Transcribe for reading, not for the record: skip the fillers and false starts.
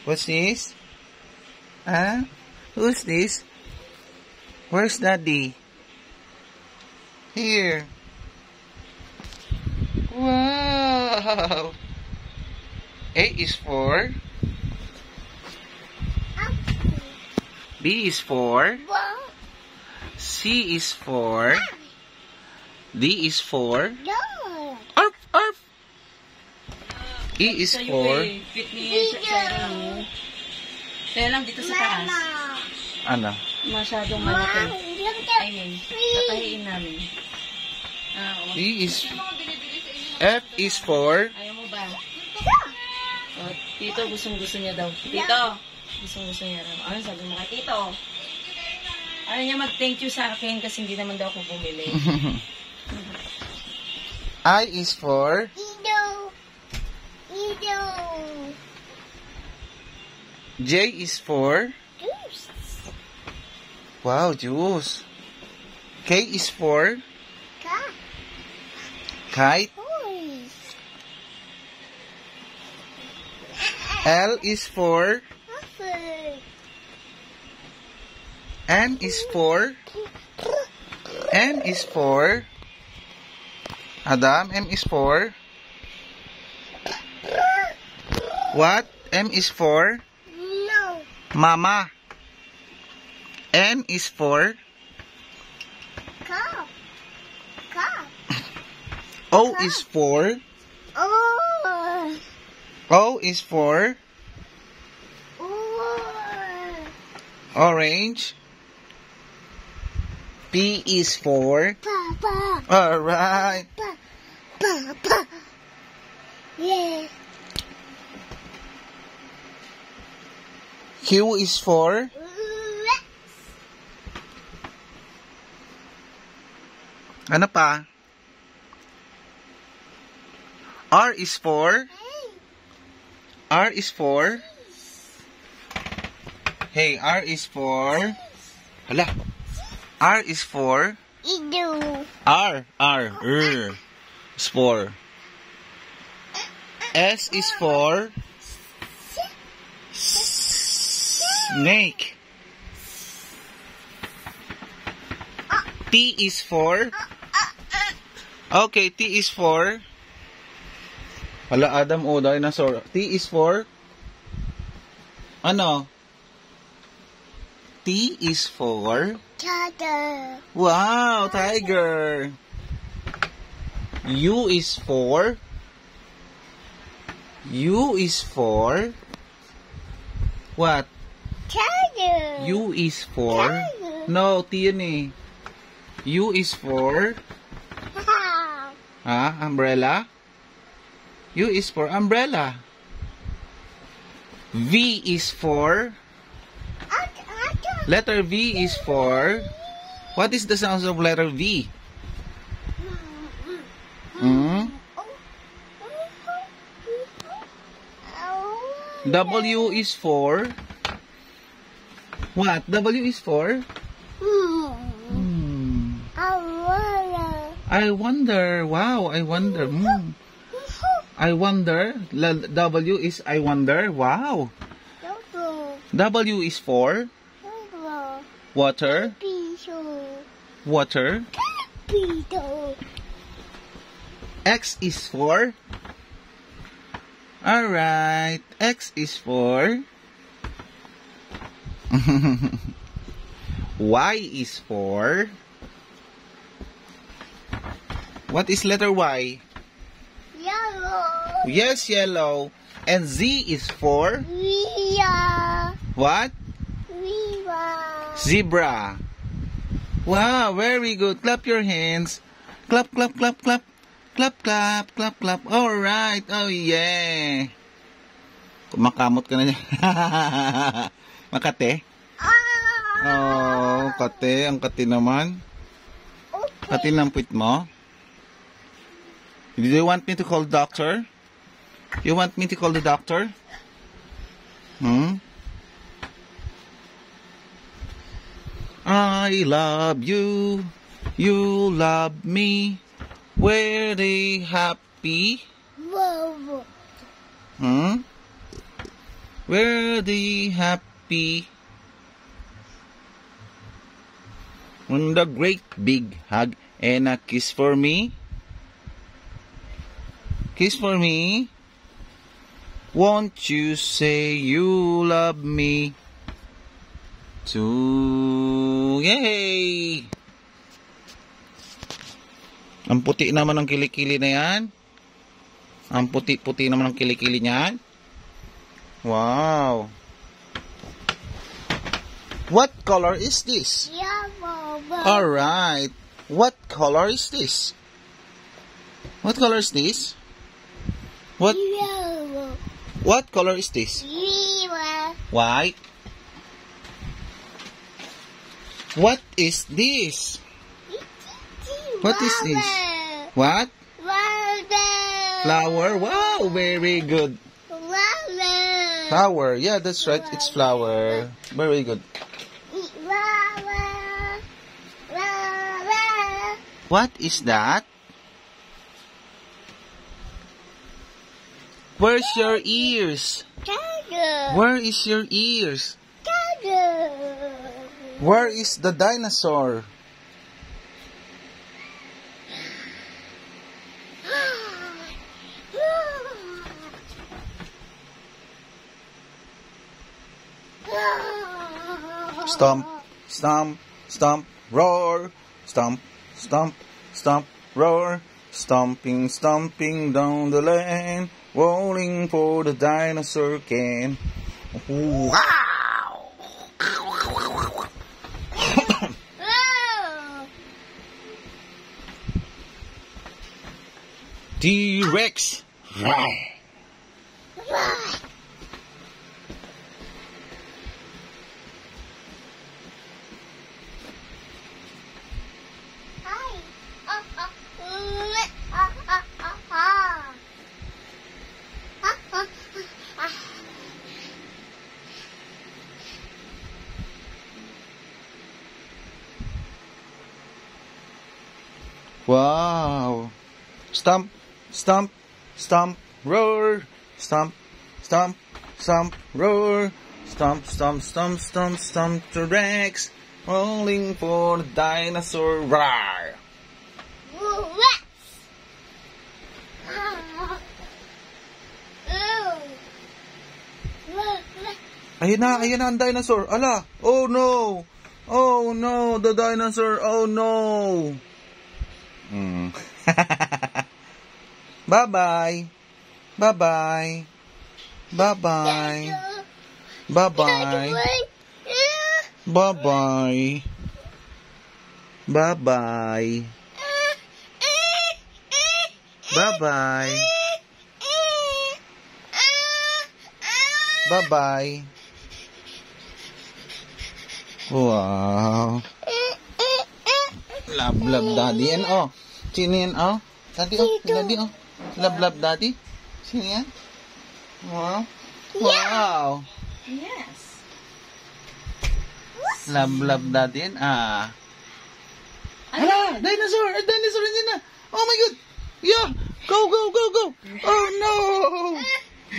What's this? Huh? Who's this? Where's Daddy? Here. Wow! A is for... B is for... C is for... D is for... Arf! Arf! E is for... Kaya lang dito sa taas. Ano? Masyadong malaki. Ayun. Tatahiin namin. D is... F is for... Ayaw mo ba? Tito, gustong-gusto niya daw. Tito, gustong-gusto niya daw. Ano sabi mo kay Tito? Ayaw niya mag-thank you sa akin kasi hindi naman daw ako bumili. I is for... J is for... Wow, juice. K is for... Kite. L is for... N is for... M is for... Adam, M is for... What? M is for... Mama. N is for... O is for... O is for... Orange. P is for... Alright. Yeah. Q is for... Ano pa? R is for... R is for... Hey, R is for... Hala. R is for... R is for... S is for... Snake. T is for... Okay, T is for... Hala, Adam, dinosaur. T is for... Ano? T is for... Tiger. Wow, tiger. U is for... U is for... What? Tiger. U is for... Tiger. No, T yun eh. U is for... Umbrella? U is for umbrella. V is for... Letter V is for... What is the sound of letter V? W is for... What? W is for... I wonder. Wow, I wonder. I wonder. W is I wonder. Wow. W is for... Water. Water. X is for... Alright. X is for... Y is for... What is letter Y? Yellow. Yes, yellow. And Z is for? What? Zebra. Wow, very good. Clap your hands. Clap, clap, clap, clap. Clap, clap, clap, clap. Alright. Oh, yeah. Kumakamot ka na niya. Makate? Oh, kate. Ang kate naman. Kate ng puwit mo? Do you want me to call the doctor? You want me to call the doctor? I love you. You love me. We're the happy. Where the happy? And a great big hug and a kiss for me. Kiss for me. Won't you say you love me too? Yay! Ang puti naman ng kilikili na yan. Ang puti-puti naman ng kilikili niyan. Wow! What color is this? Yellow. Alright. What color is this? What color is this? What Yellow. What color is this? Yellow. White. What is this? What is this? What? Flower. Wow, very good. Flower. Yeah, that's right. It's flower. Very good. What is that? Where's your ears? Where is your ears? Where is the dinosaur? Stomp, stomp, stomp, roar. Stomp, stomp, stomp, roar. Stomping, stomping down the lane, rolling for the dinosaur can. Wow! T-Rex. Wow! Stomp, stomp, stomp, roar. Stomp, stomp, stomp, roar. Stomp, stomp, stomp, stomp, stomp, T-Rex. Rolling for the dinosaur. Roar! Ayun na ang dinosaur. Ala! Oh no! Oh no! The dinosaur! Oh no! Bye-bye. Bye-bye. Bye-bye. Bye-bye. Bye-bye. Bye-bye. Bye-bye. Bye-bye. Wow. Love daddy yan, oh. Sino yan, oh? Daddy, oh. Daddy, oh. Love daddy. Sino yan? Wow. Wow. Yes. Love daddy yan, ah. Hala, dinosaur! Dinosaur yan na! Oh my God! Yeah! Go! Oh no!